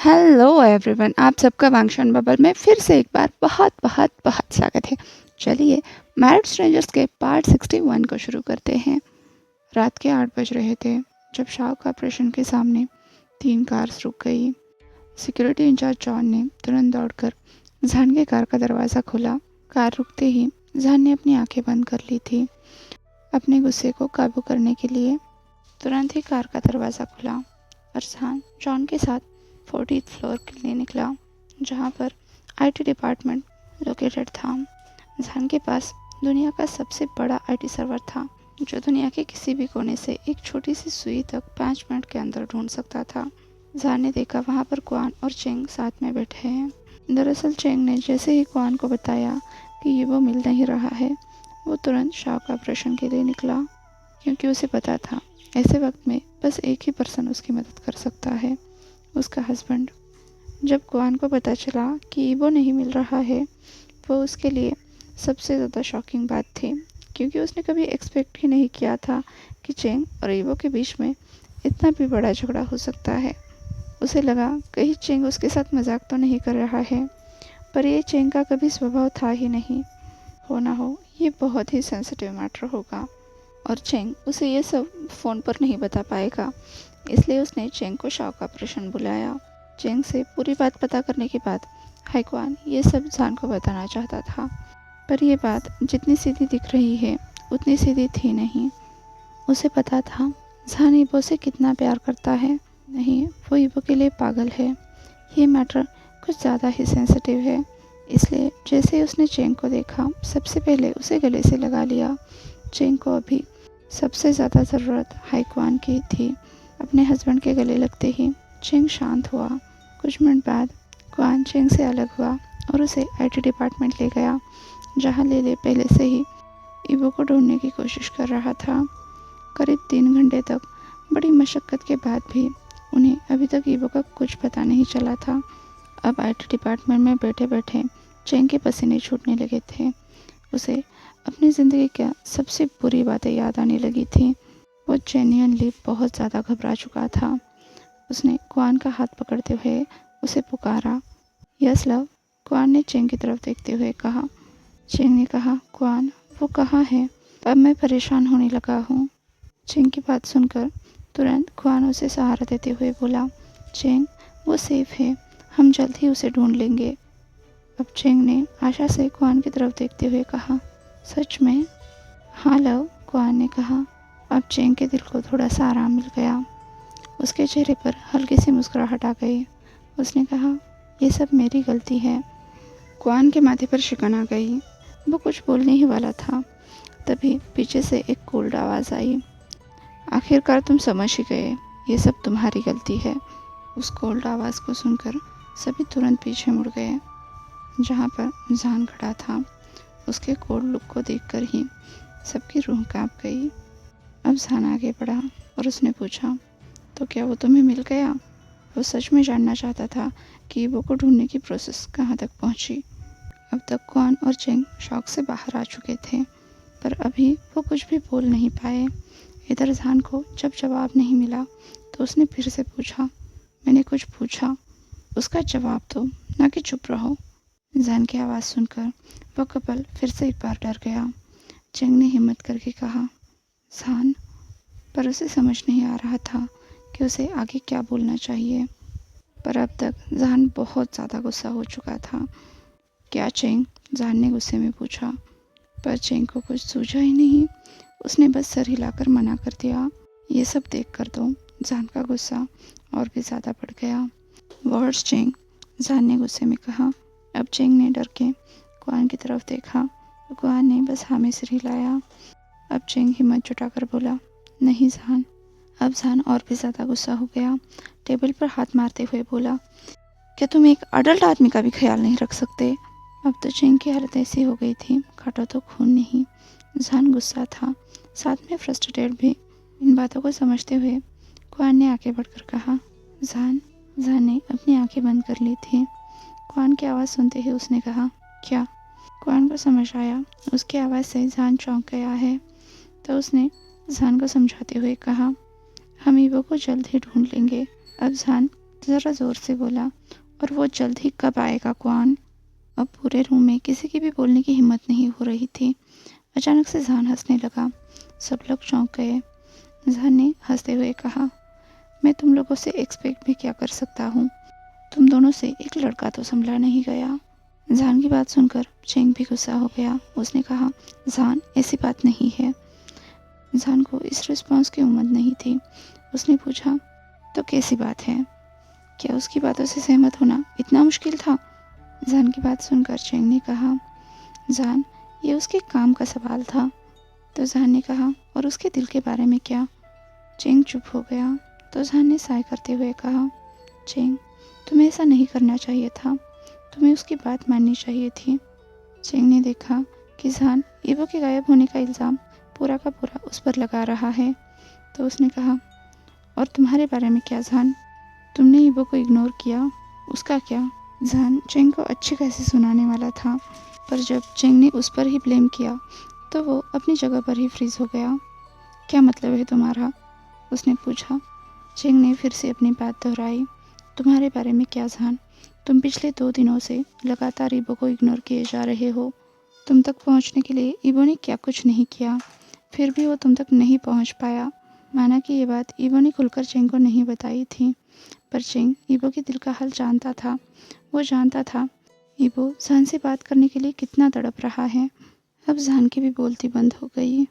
Hello everyone, आप सबका वांगशन bubble में फिर से एक बार बहुत बहुत बहुत स्वागत है। चलिए मैरिड स्ट्रेंजर्स के पार्ट 61 को शुरू करते हैं। रात के 8 बज रहे थे जब शाह कॉर्पोरेशन के सामने 3 कार्स रुक गई। सिक्योरिटी इंचार्ज जॉन ने तुरंत दौड़कर जहान के कार का दरवाज़ा खोला। कार रुकते ही जहान ने अपनी आंखें बंद कर ली थी अपने गुस्से को काबू करने के लिए। तुरंत ही कार का दरवाज़ा खुला और जहान जॉन के साथ 40th फ्लोर के लिए निकला, जहाँ पर आईटी डिपार्टमेंट लोकेटेड था। जहान के पास दुनिया का सबसे बड़ा आईटी सर्वर था, जो दुनिया के किसी भी कोने से एक छोटी सी सुई तक 5 मिनट के अंदर ढूंढ सकता था। जहान ने देखा वहाँ पर क्वान और चेंग साथ में बैठे हैं। दरअसल चेंग ने जैसे ही क्वान को बताया कि ये वो मिल नहीं रहा है, वो तुरंत शाह का ऑपरेशन के लिए निकला, क्योंकि उसे पता था ऐसे वक्त में बस एक ही पर्सन उसकी मदद कर सकता है, उसका हस्बैंड। जब क्वान को पता चला कि ईवो नहीं मिल रहा है, वो उसके लिए सबसे ज़्यादा शॉकिंग बात थी, क्योंकि उसने कभी एक्सपेक्ट ही नहीं किया था कि चेंग और ईवो के बीच में इतना भी बड़ा झगड़ा हो सकता है। उसे लगा कहीं चेंग उसके साथ मजाक तो नहीं कर रहा है, पर ये चेंग का कभी स्वभाव था ही नहीं। हो ना हो ये बहुत ही सेंसिटिव मैटर होगा और चेंग उसे ये सब फ़ोन पर नहीं बता पाएगा, इसलिए उसने चेंग को शाह का ऑपरेशन बुलाया। चेंग से पूरी बात पता करने के बाद हाइक्वान ये सब जहान को बताना चाहता था, पर यह बात जितनी सीधी दिख रही है उतनी सीधी थी नहीं। उसे पता था जहान ईबो से कितना प्यार करता है। नहीं, वो ईबो के लिए पागल है। ये मैटर कुछ ज़्यादा ही सेंसिटिव है, इसलिए जैसे ही उसने चेंग को देखा, सबसे पहले उसे गले से लगा लिया। चेंग को अभी सबसे ज़्यादा ज़रूरत हाइक्वान की थी। अपने हस्बैंड के गले लगते ही चेंग शांत हुआ। कुछ मिनट बाद क्वान चेंग से अलग हुआ और उसे आईटी डिपार्टमेंट ले गया, जहाँ ले पहले से ही ईवो को ढूंढने की कोशिश कर रहा था। करीब 3 घंटे तक बड़ी मशक्क़त के बाद भी उन्हें अभी तक ईवो का कुछ पता नहीं चला था। अब आईटी डिपार्टमेंट में बैठे बैठे चेंग के पसीने छूटने लगे थे। उसे अपनी ज़िंदगी की सबसे बुरी बातें याद आने लगी थी। वो जेन्युइनली बहुत ज़्यादा घबरा चुका था। उसने क्वान का हाथ पकड़ते हुए उसे पुकारा, यस लव। क्वान ने चेंग की तरफ देखते हुए कहा। चेंग ने कहा, क्वान वो कहाँ है? अब मैं परेशान होने लगा हूँ। चेंग की बात सुनकर तुरंत क्वान उसे सहारा देते हुए बोला, चेंग वो सेफ है, हम जल्द ही उसे ढूंढ लेंगे। अब चेंग ने आशा से क्वान की तरफ देखते हुए कहा, सच में? हाँ लव, क्वान ने कहा। अब चेंग के दिल को थोड़ा सा आराम मिल गया। उसके चेहरे पर हल्की सी मुस्कुराहट आ गई। उसने कहा, ये सब मेरी गलती है। क्वान के माथे पर शिकन आ गई। वो कुछ बोलने ही वाला था, तभी पीछे से एक कोल्ड आवाज़ आई, आखिरकार तुम समझ ही गए, ये सब तुम्हारी गलती है। उस कोल्ड आवाज़ को सुनकर सभी तुरंत पीछे मुड़ गए, जहाँ पर जहान खड़ा था। उसके कोल्ड लुक को देखकर ही सबकी रूह कांप गई। अब जहान आगे बढ़ा और उसने पूछा, तो क्या वो तुम्हें मिल गया? वो सच में जानना चाहता था कि ईवो को ढूंढने की प्रोसेस कहाँ तक पहुँची। अब तक क्वान और चेंग शॉक से बाहर आ चुके थे, पर अभी वो कुछ भी बोल नहीं पाए। इधर जहान को जब जवाब नहीं मिला तो उसने फिर से पूछा, मैंने कुछ पूछा? उसका जवाब दो, ना कि चुप रहो। जहान की आवाज़ सुनकर वो कपल फिर से एक बार डर गया। चेंग ने हिम्मत करके कहा, जहान, पर उसे समझ नहीं आ रहा था कि उसे आगे क्या बोलना चाहिए। पर अब तक जहान बहुत ज़्यादा गुस्सा हो चुका था। क्या चेंग? जहान ने गुस्से में पूछा, पर चेंग को कुछ सूझा ही नहीं। उसने बस सर हिलाकर मना कर दिया। ये सब देख कर तो जहान का गुस्सा और भी ज़्यादा बढ़ गया। वर्ड्स चेंग, जहान ने गुस्से में कहा। अब चेंग ने डर के क्वान की तरफ देखा तो क्वान ने बस हाँ में सिर हिलाया। अब चेंग हिम्मत जुटाकर बोला, नहीं जहान। अब जहान और भी ज़्यादा गुस्सा हो गया। टेबल पर हाथ मारते हुए बोला, क्या तुम एक अडल्ट आदमी का भी ख्याल नहीं रख सकते? अब तो चेंग की हालत ऐसी हो गई थी, काटा तो खून नहीं। जहान गुस्सा था, साथ में फ्रस्ट्रेटेड भी। इन बातों को समझते हुए क्वान ने आगे बढ़कर कहा, जहान। जहान ने अपनी आंखें बंद कर ली थी। क्वान की आवाज़ सुनते ही उसने कहा, क्या? क्वान को समझ आया उसकी आवाज़ से जहान चौंक गया है, तो उसने जहान को समझाते हुए कहा, हम ईवो को जल्द ही ढूंढ लेंगे। अब जहान ज़रा ज़ोर से बोला, और वो जल्द ही कब आएगा क्वान? अब पूरे रूम में किसी की भी बोलने की हिम्मत नहीं हो रही थी। अचानक से जहान हंसने लगा। सब लोग चौंक गए। जहान ने हंसते हुए कहा, मैं तुम लोगों से एक्सपेक्ट भी क्या कर सकता हूँ? तुम दोनों से एक लड़का तो संभला नहीं गया। जहान की बात सुनकर चेंग भी गुस्सा हो गया। उसने कहा, जहान, ऐसी बात नहीं है। जहान को इस रिस्पॉन्स की उम्मीद नहीं थी। उसने पूछा, तो कैसी बात है? क्या उसकी बातों से सहमत होना इतना मुश्किल था? जहान की बात सुनकर चेंग ने कहा, जहान, ये उसके काम का सवाल था। तो जहान ने कहा, और उसके दिल के बारे में क्या? चेंग चुप हो गया। तो जहान ने साय करते हुए कहा, चेंग, तुम्हें ऐसा नहीं करना चाहिए था। तुम्हें उसकी बात माननी चाहिए थी। चेंग ने देखा कि जहान ईबो के गायब होने का इल्ज़ाम पूरा का पूरा उस पर लगा रहा है। तो उसने कहा, और तुम्हारे बारे में क्या जहान? तुमने ईबो को इग्नोर किया, उसका क्या? जहान चेंग को अच्छी खासी सुनाने वाला था, पर जब चेंग ने उस पर ही ब्लेम किया तो वो अपनी जगह पर ही फ्रीज हो गया। क्या मतलब है तुम्हारा? उसने पूछा। चेंग ने फिर से अपनी बात दोहराई, तुम्हारे बारे में क्या जहान? तुम पिछले 2 दिनों से लगातार ईबो को इग्नोर किए जा रहे हो। तुम तक पहुंचने के लिए ईबो ने क्या कुछ नहीं किया, फिर भी वो तुम तक नहीं पहुंच पाया। माना कि ये बात ईबो ने खुलकर चेंग को नहीं बताई थी, पर चेंग ईबो के दिल का हाल जानता था। वो जानता था ईबो जहान से बात करने के लिए कितना तड़प रहा है। अब जहान की भी बोलती बंद हो गई।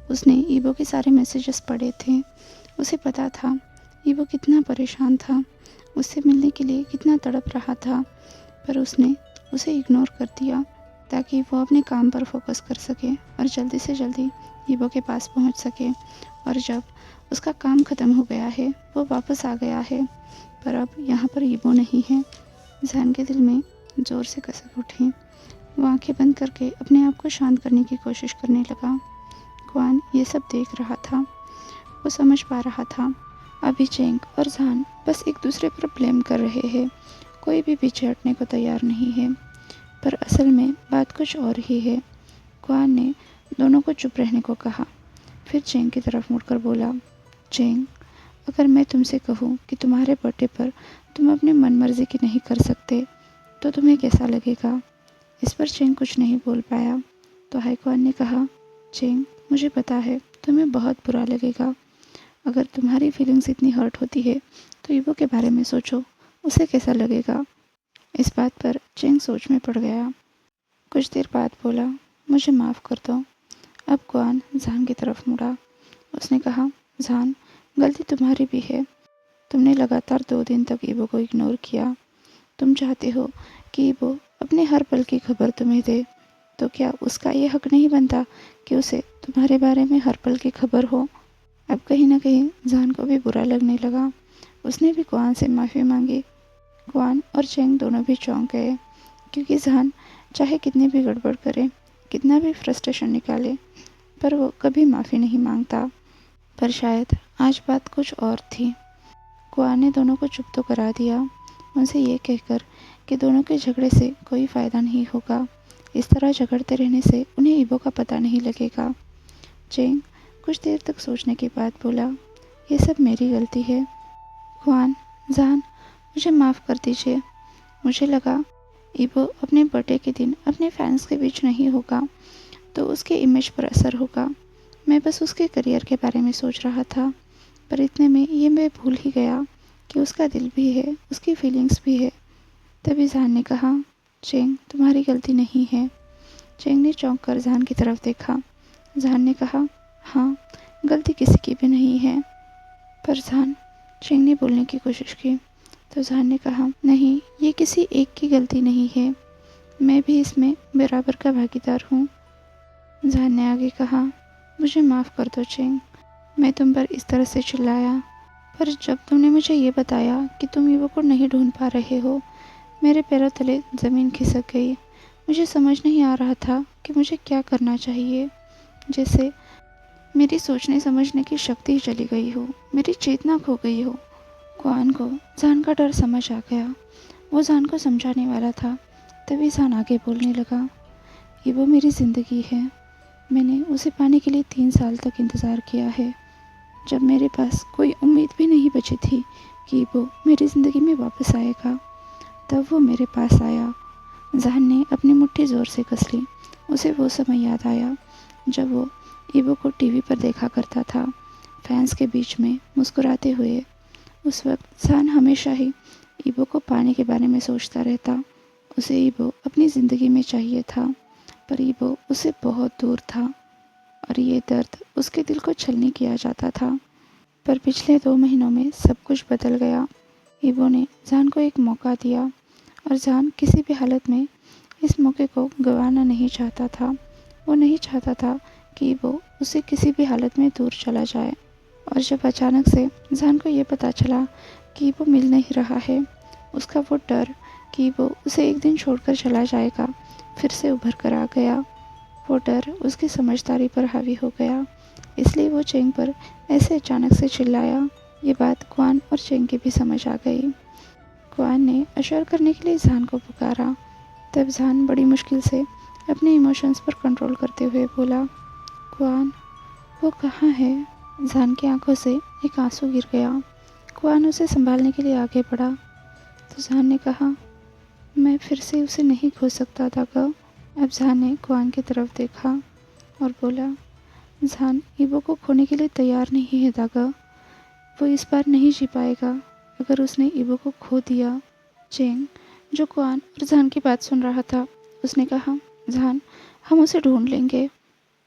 उसने ईबो के सारे मैसेजेस पढ़े थे। उसे पता था ईबो कितना परेशान था, उससे मिलने के लिए कितना तड़प रहा था, पर उसने उसे इग्नोर कर दिया ताकि वो अपने काम पर फोकस कर सके और जल्दी से जल्दी ईबो के पास पहुंच सके। और जब उसका काम ख़त्म हो गया है, वो वापस आ गया है, पर अब यहाँ पर ईबो नहीं है। जहान के दिल में ज़ोर से कसक उठी। वो आंखें बंद करके अपने आप को शांत करने की कोशिश करने लगा। क्वान ये सब देख रहा था। वो समझ पा रहा था अभी चेंग और जहान बस एक दूसरे पर ब्लेम कर रहे हैं। कोई भी पीछे हटने को तैयार नहीं है, पर असल में बात कुछ और ही है। क्वान ने दोनों को चुप रहने को कहा, फिर चेंग की तरफ मुड़कर बोला, चेंग, अगर मैं तुमसे कहूँ कि तुम्हारे बर्थडे पर तुम अपनी मनमर्जी की नहीं कर सकते, तो तुम्हें कैसा लगेगा? इस पर चेंग कुछ नहीं बोल पाया। तो हाईक्वान ने कहा, चेंग, मुझे पता है तुम्हें बहुत बुरा लगेगा। अगर तुम्हारी फीलिंग्स इतनी हर्ट होती है तो ईबो के बारे में सोचो, उसे कैसा लगेगा? इस बात पर चेंग सोच में पड़ गया। कुछ देर बाद बोला, मुझे माफ़ कर दो। अब क्वान जहान की तरफ मुड़ा। उसने कहा, जहान, गलती तुम्हारी भी है। तुमने लगातार 2 दिन तक ईबो को इग्नोर किया। तुम चाहते हो कि ईबो अपने हर पल की खबर तुम्हें दे, तो क्या उसका ये हक नहीं बनता कि उसे तुम्हारे बारे में हर पल की खबर हो? अब कहीं ना कहीं जहान को भी बुरा लगने लगा। उसने भी क्वान से माफ़ी मांगी। क्वान और चेंग दोनों भी चौंक गए, क्योंकि जहान चाहे कितनी भी गड़बड़ करे, कितना भी फ्रस्ट्रेशन निकाले, पर वो कभी माफ़ी नहीं मांगता। पर शायद आज बात कुछ और थी। क्वान ने दोनों को चुप तो करा दिया, उनसे ये कहकर कि दोनों के झगड़े से कोई फ़ायदा नहीं होगा। इस तरह झगड़ते रहने से उन्हें ईबो का पता नहीं लगेगा। चेंग कुछ देर तक सोचने के बाद बोला, ये सब मेरी गलती है। क्वान, जहान, मुझे माफ़ कर दीजिए। मुझे लगा ईबो अपने बर्थडे के दिन अपने फैंस के बीच नहीं होगा तो उसके इमेज पर असर होगा। मैं बस उसके करियर के बारे में सोच रहा था, पर इतने में ये मैं भूल ही गया कि उसका दिल भी है, उसकी फीलिंग्स भी है। तभी जहान ने कहा, चेंग, तुम्हारी गलती नहीं है। चेंग ने चौंक कर जहान की तरफ देखा। जहान ने कहा, हाँ, गलती किसी की भी नहीं है। पर जहान, चेंग ने बोलने की कोशिश की, तो जहान ने कहा, नहीं, ये किसी एक की गलती नहीं है, मैं भी इसमें बराबर का भागीदार हूँ। जहान ने आगे कहा, मुझे माफ़ कर दो चेंग, मैं तुम पर इस तरह से चिल्लाया, पर जब तुमने मुझे ये बताया कि तुम ईबो को नहीं ढूंढ पा रहे हो, मेरे पैरों तले ज़मीन खिसक गई। मुझे समझ नहीं आ रहा था कि मुझे क्या करना चाहिए। जैसे मेरी सोचने समझने की शक्ति ही चली गई हो, मेरी चेतना खो गई हो। क्वान को जहान का डर समझ आ गया। वो जहान को समझाने वाला था, तभी जहान आगे बोलने लगा, ईबो मेरी ज़िंदगी है। मैंने उसे पाने के लिए 3 साल तक इंतज़ार किया है, जब मेरे पास कोई उम्मीद भी नहीं बची थी कि वो मेरी ज़िंदगी में वापस आएगा। तब वो मेरे पास आया। जहान ने अपनी मुट्ठी ज़ोर से कस ली। उसे वो समय याद आया जब वो ईबो को टीवी पर देखा करता था, फैंस के बीच में मुस्कुराते हुए। उस वक्त जहान हमेशा ही ईबो को पाने के बारे में सोचता रहता। उसे ईबो अपनी ज़िंदगी में चाहिए था, पर ईबो उससे बहुत दूर था और ये दर्द उसके दिल को छलनी किया जाता था। पर पिछले 2 महीनों में सब कुछ बदल गया। ईबो ने जहान को एक मौका दिया और जहान किसी भी हालत में इस मौके को गंवाना नहीं चाहता था। वो नहीं चाहता था कि ईबो उसे किसी भी हालत में दूर चला जाए। और जब अचानक से जहान को ये पता चला कि वो मिल नहीं रहा है, उसका वो डर कि वो उसे एक दिन छोड़कर चला जाएगा फिर से उभर कर आ गया। वो डर उसकी समझदारी पर हावी हो गया, इसलिए वो चेंग पर ऐसे अचानक से चिल्लाया। ये बात क्वान और चेंग की भी समझ आ गई। क्वान ने अश्योर करने के लिए जहान को पुकारा। तब जहान बड़ी मुश्किल से अपने इमोशंस पर कंट्रोल करते हुए बोला, क्वान, वो कहाँ है? जहान की आंखों से एक आंसू गिर गया। क्वान उसे संभालने के लिए आगे बढ़ा तो जहान ने कहा, मैं फिर से उसे नहीं खो सकता था ग। अब जहान ने क्वान की तरफ देखा और बोला, जहान ईबो को खोने के लिए तैयार नहीं है दागा। वो इस बार नहीं जी पाएगा अगर उसने ईबो को खो दिया। चेंग, जो क्वान और जहान की बात सुन रहा था, उसने कहा, जहान, हम उसे ढूंढ लेंगे।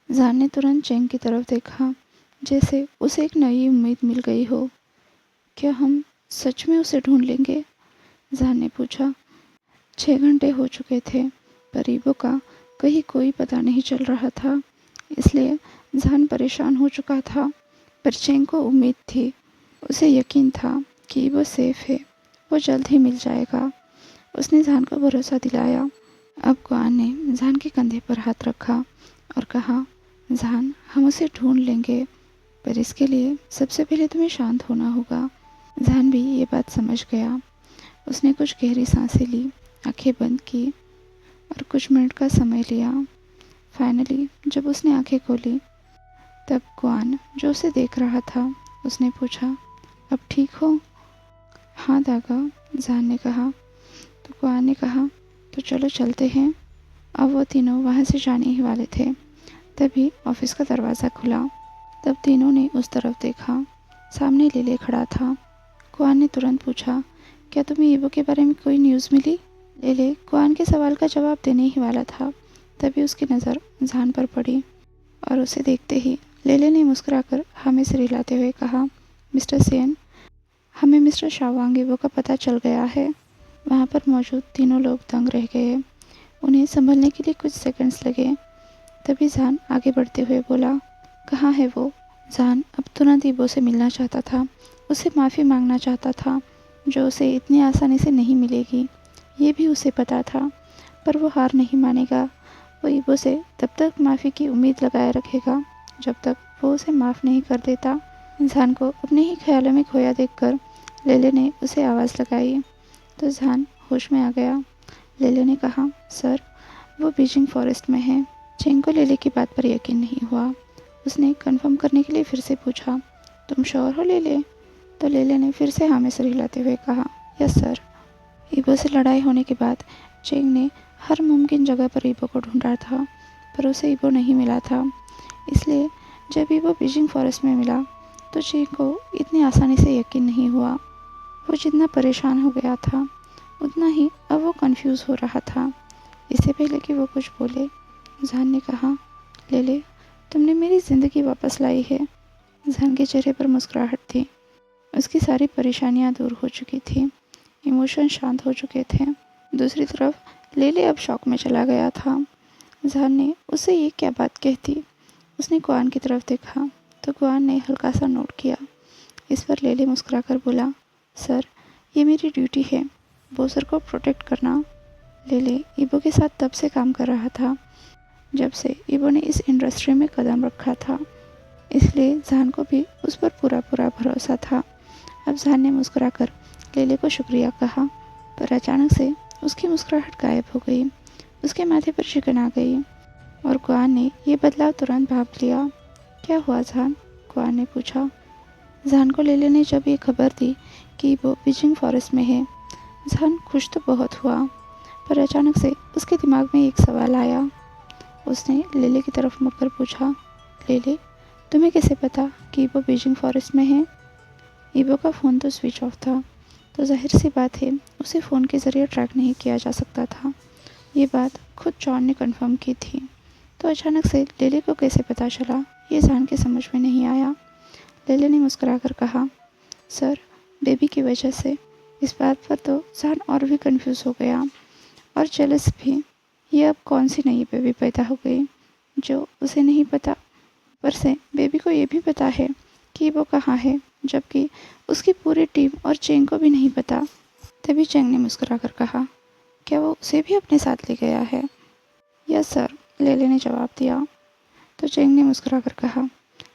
जहान ने तुरंत चेंग की तरफ देखा, जैसे उसे एक नई उम्मीद मिल गई हो। क्या हम सच में उसे ढूंढ लेंगे? जहान ने पूछा। 6 घंटे हो चुके थे पर ईबो का कहीं कोई पता नहीं चल रहा था, इसलिए जहान परेशान हो चुका था। पर चेंग को उम्मीद थी। उसे यकीन था कि ईबो सेफ है, वो जल्द ही मिल जाएगा। उसने जहान को भरोसा दिलाया। अब क्वान ने जहान के कंधे पर हाथ रखा और कहा, जहान, हम उसे ढूंढ लेंगे, पर इसके लिए सबसे पहले तुम्हें शांत होना होगा। जहान भी ये बात समझ गया। उसने कुछ गहरी सांसें ली, आंखें बंद की और कुछ मिनट का समय लिया। फाइनली जब उसने आंखें खोली तब क्वान, जो उसे देख रहा था, उसने पूछा, अब ठीक हो? हाँ दागा, जहान ने कहा। तो क्वान ने कहा, तो चलो चलते हैं। अब वो तीनों वहाँ से जाने ही वाले थे, तभी ऑफिस का दरवाज़ा खुला। तब तीनों ने उस तरफ देखा। सामने लेले खड़ा था। क्वान ने तुरंत पूछा, क्या तुम्हें ईबो के बारे में कोई न्यूज़ मिली? लेले क्वान के सवाल का जवाब देने ही वाला था, तभी उसकी नज़र जहान पर पड़ी और उसे देखते ही लेले ने मुस्कुराकर हमें सिर हिलाते हुए कहा, मिस्टर सेन, हमें मिस्टर शाओवांग ईबो का पता चल गया है। वहाँ पर मौजूद तीनों लोग दंग रह गए। उन्हें संभलने के लिए कुछ सेकंड्स लगे। तभी जहान आगे बढ़ते हुए बोला, कहाँ है वो? जहान अब तुरंत ईबो से मिलना चाहता था, उससे माफ़ी मांगना चाहता था, जो उसे इतनी आसानी से नहीं मिलेगी, ये भी उसे पता था। पर वो हार नहीं मानेगा। वो ईबो से तब तक माफ़ी की उम्मीद लगाए रखेगा जब तक वो उसे माफ़ नहीं कर देता। जहान को अपने ही ख्यालों में खोया देखकर लेले ने उसे आवाज़ लगाई तो जहान होश में आ गया। लेले ने कहा, सर, वो बीजिंग फॉरेस्ट में है। चेंग को लेले की बात पर यकीन नहीं हुआ। उसने कंफर्म करने के लिए फिर से पूछा, तुम श्योर हो लेले? तो लेले ने फिर से हाँ में सिर हिलाते हुए कहा, यस सर। ईबो से लड़ाई होने के बाद चेंग ने हर मुमकिन जगह पर ईबो को ढूंढा था, पर उसे ईबो नहीं मिला था। इसलिए जब ईबो बीजिंग फॉरेस्ट में मिला तो चेंग को इतनी आसानी से यकीन नहीं हुआ। वो जितना परेशान हो गया था उतना ही अब वो कंफ्यूज हो रहा था। इससे पहले कि वो कुछ बोले, जहान ने कहा, लेले, तुमने मेरी ज़िंदगी वापस लाई है। जहान के चेहरे पर मुस्कुराहट थी। उसकी सारी परेशानियां दूर हो चुकी थी, इमोशन शांत हो चुके थे। दूसरी तरफ लेले अब शॉक में चला गया था। जहान ने उसे ये क्या बात कहती। उसने क्वान की तरफ देखा तो क्वान ने हल्का सा नोट किया। इस पर लेले मुस्कुराकर बोला, सर, ये मेरी ड्यूटी है, बोसर को प्रोटेक्ट करना। लेले ईबो के साथ तब से काम कर रहा था जब से ईबो ने इस इंडस्ट्री में कदम रखा था, इसलिए जहान को भी उस पर पूरा पूरा भरोसा था। अब जहान ने मुस्कुराकर लेले को शुक्रिया कहा, पर अचानक से उसकी मुस्कुराहट गायब हो गई। उसके माथे पर शिकन आ गई और क्वान ने यह बदलाव तुरंत भांप लिया। क्या हुआ जहान? क्वान ने पूछा। जहान को लेले ने जब ये खबर दी कि वो बीजिंग फॉरेस्ट में है। जहान खुश तो बहुत हुआ, पर अचानक से उसके दिमाग में एक सवाल आया। उसने लिली की तरफ मुड़कर पूछा, लिली, तुम्हें कैसे पता कि वो बीजिंग फॉरेस्ट में है? ईबो का फ़ोन तो स्विच ऑफ था, तो जाहिर सी बात है उसे फ़ोन के ज़रिए ट्रैक नहीं किया जा सकता था। ये बात खुद जॉन ने कंफर्म की थी। तो अचानक से लिली को कैसे पता चला, ये जान के समझ में नहीं आया। लिली ने मुस्कुराकर कहा, सर, बेबी की वजह से। इस बात पर तो जान और भी कंफ्यूज हो गया और जेलस भी। ये अब कौन सी नई बेबी पैदा हो गई जो उसे नहीं पता। ऊपर से बेबी को ये भी पता है कि वो कहाँ है, जबकि उसकी पूरी टीम और चेंग को भी नहीं पता। तभी चेंग ने मुस्कुराकर कहा, क्या वो उसे भी अपने साथ ले गया है? यस सर, लेले ने जवाब दिया। तो चेंग ने मुस्कुराकर कहा,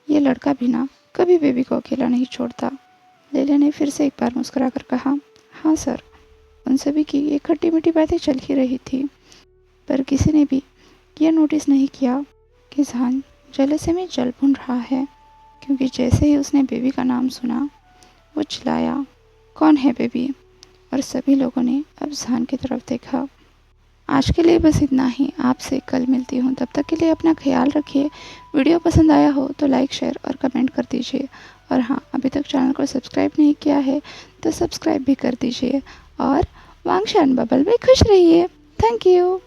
ये लड़का भी ना कभी बेबी को अकेला नहीं छोड़ता। लेले ने फिर से एक बार मुस्कुराकर कहा, हाँ सर। उन सभी की ये खट्टी मीठी बातें चल ही रही थी, पर किसी ने भी यह नोटिस नहीं किया कि जहान जलसे में जल भुन रहा है, क्योंकि जैसे ही उसने बेबी का नाम सुना वो चिल्लाया, कौन है बेबी? और सभी लोगों ने अब जहान की तरफ देखा। आज के लिए बस इतना ही। आपसे कल मिलती हूँ, तब तक के लिए अपना ख्याल रखिए। वीडियो पसंद आया हो तो लाइक, शेयर और कमेंट कर दीजिए। और हाँ, अभी तक चैनल को सब्सक्राइब नहीं किया है तो सब्सक्राइब भी कर दीजिए। और वांगशान बबल में खुश रहिए। Thank you.